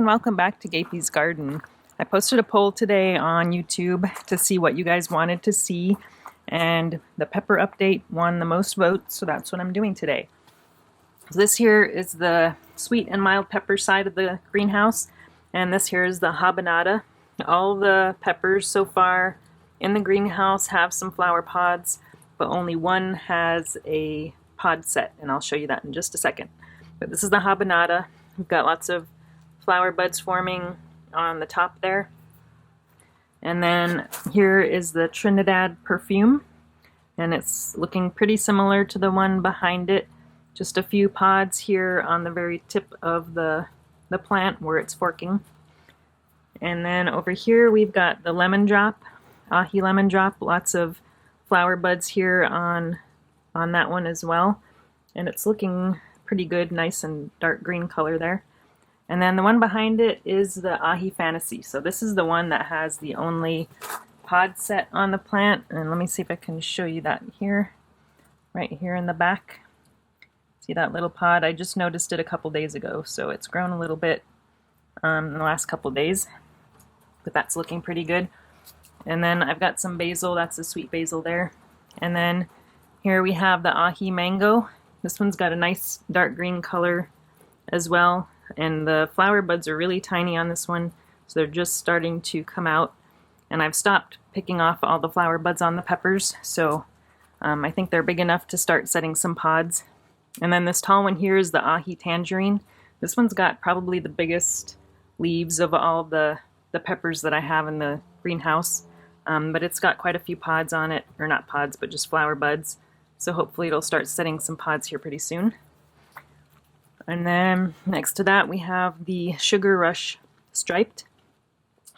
and welcome back to Gapey's Garden. I posted a poll today on YouTube to see what you guys wanted to see, and the pepper update won the most votes, so that's what I'm doing today. So this here is the sweet and mild pepper side of the greenhouse, and this here is the habanero. All the peppers so far in the greenhouse have some flower pods, but only one has a pod set, and I'll show you that in just a second. But this is the habanero. We've got lots of flower buds forming on the top there. And then here is the Trinidad Perfume, and it's looking pretty similar to the one behind it. Just a few pods here on the very tip of the plant where it's forking. And then over here we've got the lemon drop, Ahi lemon drop, lots of flower buds here on that one as well. And it's looking pretty good, nice and dark green color there. And then the one behind it is the Ahi Fantasy. So this is the one that has the only pod set on the plant. And let me see if I can show you that here, right here in the back. See that little pod? I just noticed it a couple days ago, so it's grown a little bit in the last couple days. But that's looking pretty good. And then I've got some basil, that's the sweet basil there. And then here we have the Aki Mango. This one's got a nice dark green color as well. And the flower buds are really tiny on this one, so they're just starting to come out. And I've stopped picking off all the flower buds on the peppers, so I think they're big enough to start setting some pods. And then this tall one here is the Aki Tangerine. This one's got probably the biggest leaves of all the peppers that I have in the greenhouse, but it's got quite a few pods on it, or not pods, but just flower buds. So hopefully it'll start setting some pods here pretty soon. And then next to that we have the Sugar Rush Striped.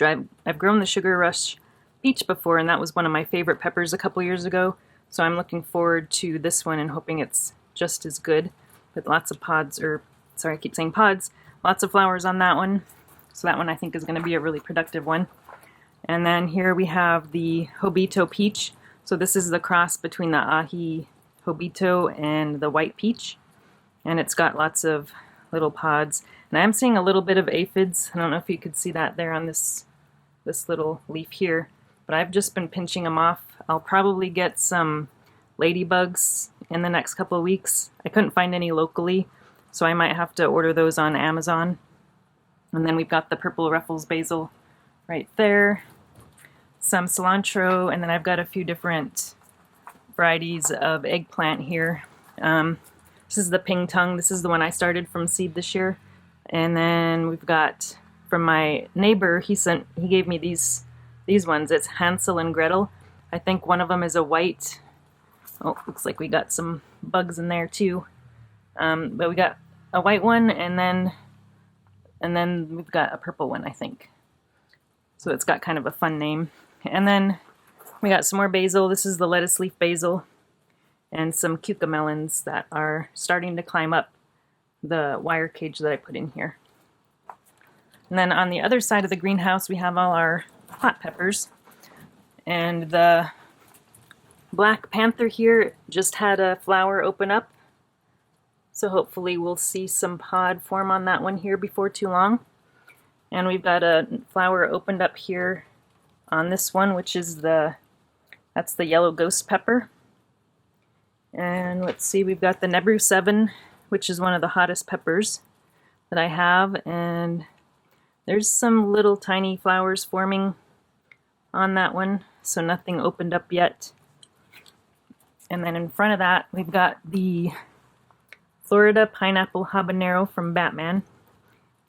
I've grown the Sugar Rush Peach before, and that was one of my favorite peppers a couple years ago. So I'm looking forward to this one and hoping it's just as good. With lots of pods, or sorry, I keep saying pods, lots of flowers on that one. So that one I think is going to be a really productive one. And then here we have the Rocoto Peach. So this is the cross between the Ahi Rocoto and the White Peach. And it's got lots of little pods. And I'm seeing a little bit of aphids. I don't know if you could see that there on this little leaf here. But I've just been pinching them off. I'll probably get some ladybugs in the next couple of weeks. I couldn't find any locally, so I might have to order those on Amazon. And then we've got the Purple Ruffles Basil right there. Some cilantro, and then I've got a few different varieties of eggplant here. This is the Ping Tung. This is the one I started from seed this year. And then we've got, from my neighbor, he gave me these ones. It's Hansel and Gretel. I think one of them is a white. Oh, looks like we got some bugs in there too. But we got a white one, and then we've got a purple one, I think. So it's got kind of a fun name. And then we got some more basil. This is the lettuce leaf basil. And some cucamelons that are starting to climb up the wire cage that I put in here. And then on the other side of the greenhouse we have all our hot peppers. And the Black Panther here just had a flower open up. So hopefully we'll see some pod form on that one here before too long. And we've got a flower opened up here on this one, which is that's the yellow ghost pepper. And let's see, we've got the Nebru 7, which is one of the hottest peppers that I have. And there's some little tiny flowers forming on that one, so nothing opened up yet. And then in front of that, we've got the Florida Pineapple Habanero from Batman.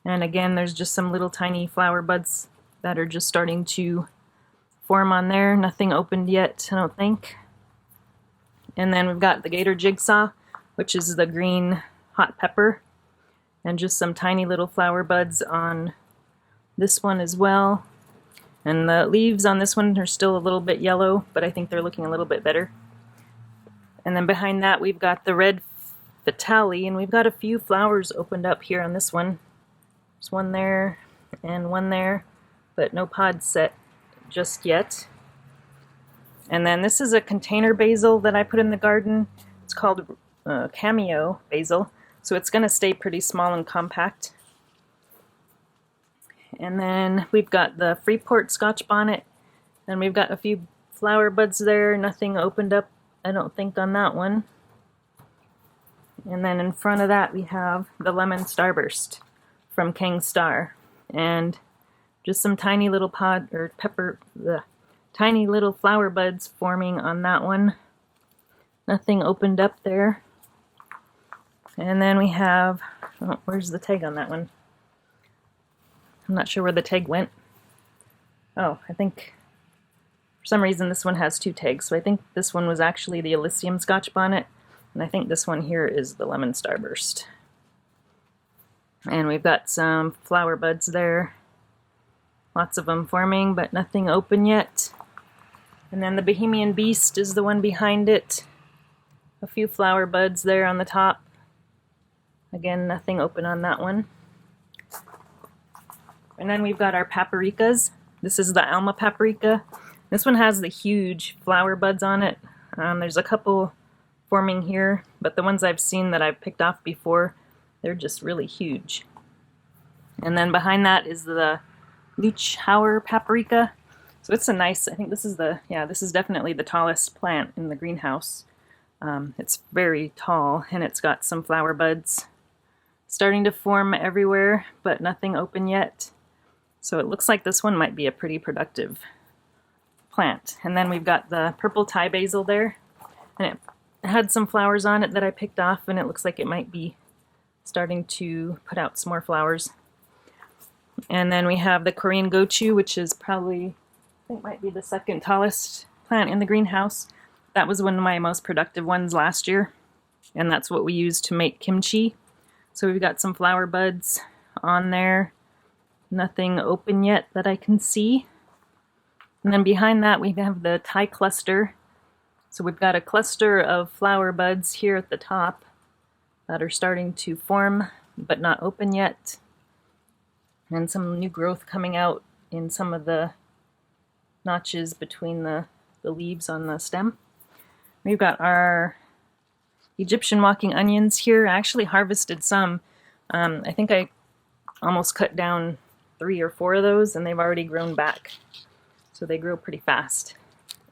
And again, there's just some little tiny flower buds that are just starting to form on there. Nothing opened yet, I don't think. And then we've got the Gator Jigsaw, which is the green hot pepper. And just some tiny little flower buds on this one as well. And the leaves on this one are still a little bit yellow, but I think they're looking a little bit better. And then behind that we've got the red Vitale, and we've got a few flowers opened up here on this one. There's one there and one there, but no pod set just yet. And then this is a container basil that I put in the garden. It's called Cameo Basil, so it's going to stay pretty small and compact. And then we've got the Freeport Scotch bonnet, and we've got a few flower buds there. Nothing opened up, I don't think, on that one. And then in front of that we have the Lemon Starburst from Kang Star, and just some tiny little tiny little flower buds forming on that one. Nothing opened up there. And then we have, oh, where's the tag on that one? I'm not sure where the tag went. Oh, I think for some reason this one has two tags, so I think this one was actually the Elysium Scotch bonnet, and I think this one here is the Lemon Starburst. And we've got some flower buds there. Lots of them forming, but nothing open yet. And then the Bohemian Beast is the one behind it. A few flower buds there on the top. Again, nothing open on that one. And then we've got our paprikas. This is the Alma Paprika. This one has the huge flower buds on it. There's a couple forming here, but the ones I've seen that I've picked off before, they're just really huge. And then behind that is the Luchauer Paprika. So it's a nice, I think this is this is definitely the tallest plant in the greenhouse. It's very tall, and it's got some flower buds starting to form everywhere, but nothing open yet. So it looks like this one might be a pretty productive plant. And then we've got the purple Thai basil there, and it had some flowers on it that I picked off, and it looks like it might be starting to put out some more flowers. And then we have the Korean gochu, which is probably, I think, might be the second tallest plant in the greenhouse. That was one of my most productive ones last year, and that's what we used to make kimchi. So we've got some flower buds on there. Nothing open yet that I can see. And then behind that we have the Thai cluster. So we've got a cluster of flower buds here at the top that are starting to form, but not open yet. And some new growth coming out in some of the notches between the leaves on the stem. We've got our Egyptian walking onions here. I actually harvested some. I think I almost cut down 3 or 4 of those, and they've already grown back. So they grow pretty fast.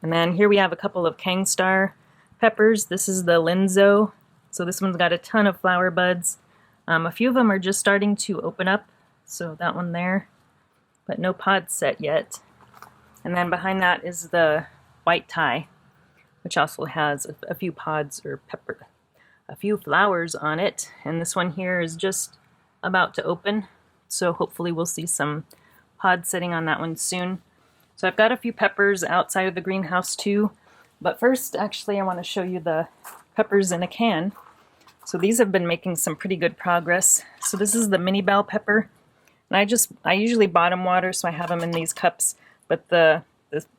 And then here we have a couple of Kang Star peppers. This is the Linzo. So this one's got a ton of flower buds. A few of them are just starting to open up. So that one there, but no pods set yet. And then behind that is the white Thai, which also has a few pods or a few flowers on it. And this one here is just about to open. So hopefully we'll see some pods sitting on that one soon. So I've got a few peppers outside of the greenhouse too. But first, actually, I want to show you the peppers in a can. So these have been making some pretty good progress. So this is the mini bell pepper. And I usually bottom water, so I have them in these cups, but the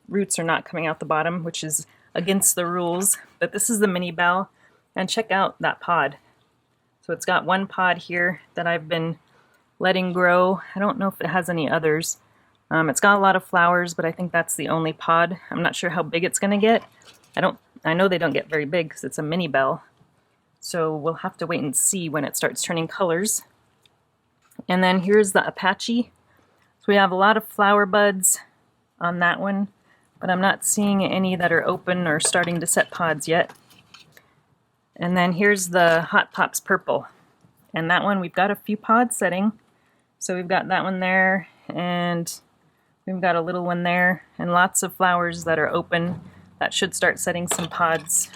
roots are not coming out the bottom, which is against the rules. But this is the mini bell, and check out that pod. So it's got one pod here that I've been letting grow. I don't know if it has any others. It's got a lot of flowers, but I think that's the only pod. I'm not sure how big it's going to get. I know they don't get very big because it's a mini bell. So we'll have to wait and see when it starts turning colors. And then here's the Apache. So we have a lot of flower buds on that one, but I'm not seeing any that are open or starting to set pods yet. And then here's the Hot Pops Purple. And that one, we've got a few pods setting. So we've got that one there, and we've got a little one there, and lots of flowers that are open that should start setting some pods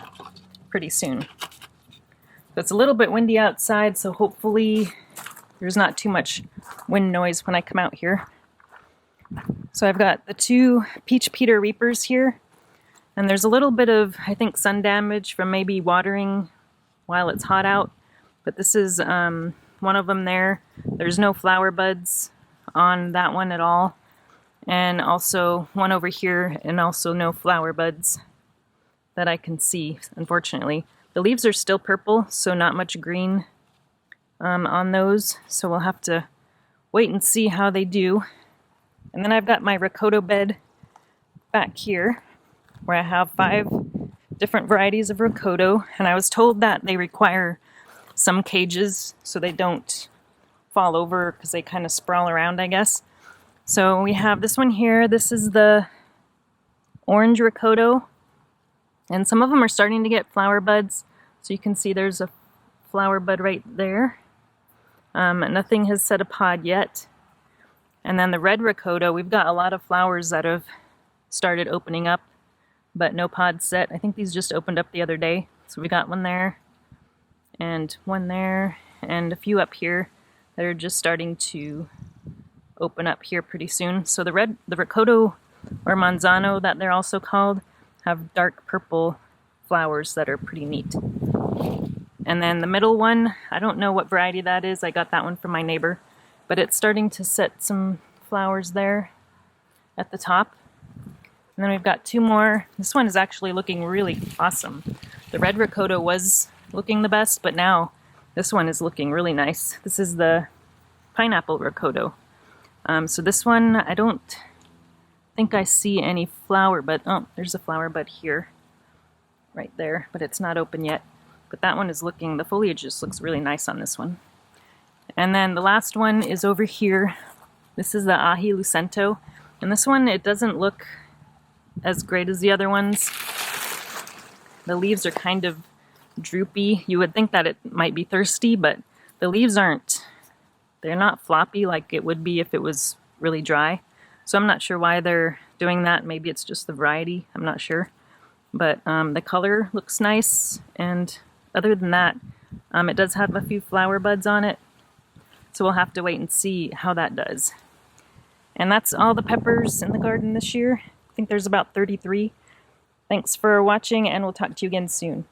pretty soon. So it's a little bit windy outside, so hopefully there's not too much wind noise when I come out here. So I've got the 2 Peach Peter Reapers here, and there's a little bit of, I think, sun damage from maybe watering while it's hot out, but this is one of them there. There's no flower buds on that one at all, and also one over here, and also no flower buds that I can see, unfortunately. The leaves are still purple, so not much green on those, so we'll have to wait and see how they do. And then I've got my Rocoto bed back here, where I have 5 different varieties of Rocoto, and I was told that they require some cages so they don't fall over because they kind of sprawl around, I guess. So we have this one here. This is the orange Rocoto. And some of them are starting to get flower buds. So you can see there's a flower bud right there. Nothing has set a pod yet. And then the red Rocoto, we've got a lot of flowers that have started opening up, but no pods set. I think these just opened up the other day. So we got one there, and one there, and a few up here that are just starting to open up here pretty soon. So the Rocoto, or Manzano that they're also called, have dark purple flowers that are pretty neat. And then the middle one, I don't know what variety that is. I got that one from my neighbor, but it's starting to set some flowers there at the top. And then we've got two more. This one is actually looking really awesome. The red Rocoto was looking the best, but now this one is looking really nice. This is the pineapple Rocoto. So this one, I don't think I see any flower bud. Oh, there's a flower bud here, right there, but it's not open yet. But that one is looking, the foliage just looks really nice on this one. And then the last one is over here. This is the Ahi Liu Sento. And this one, it doesn't look as great as the other ones. The leaves are kind of droopy. You would think that it might be thirsty, but the leaves aren't. They're not floppy like it would be if it was really dry. So I'm not sure why they're doing that. Maybe it's just the variety. I'm not sure. But the color looks nice, and other than that, it does have a few flower buds on it. So we'll have to wait and see how that does. And that's all the peppers in the garden this year. I think there's about 33. Thanks for watching, and we'll talk to you again soon.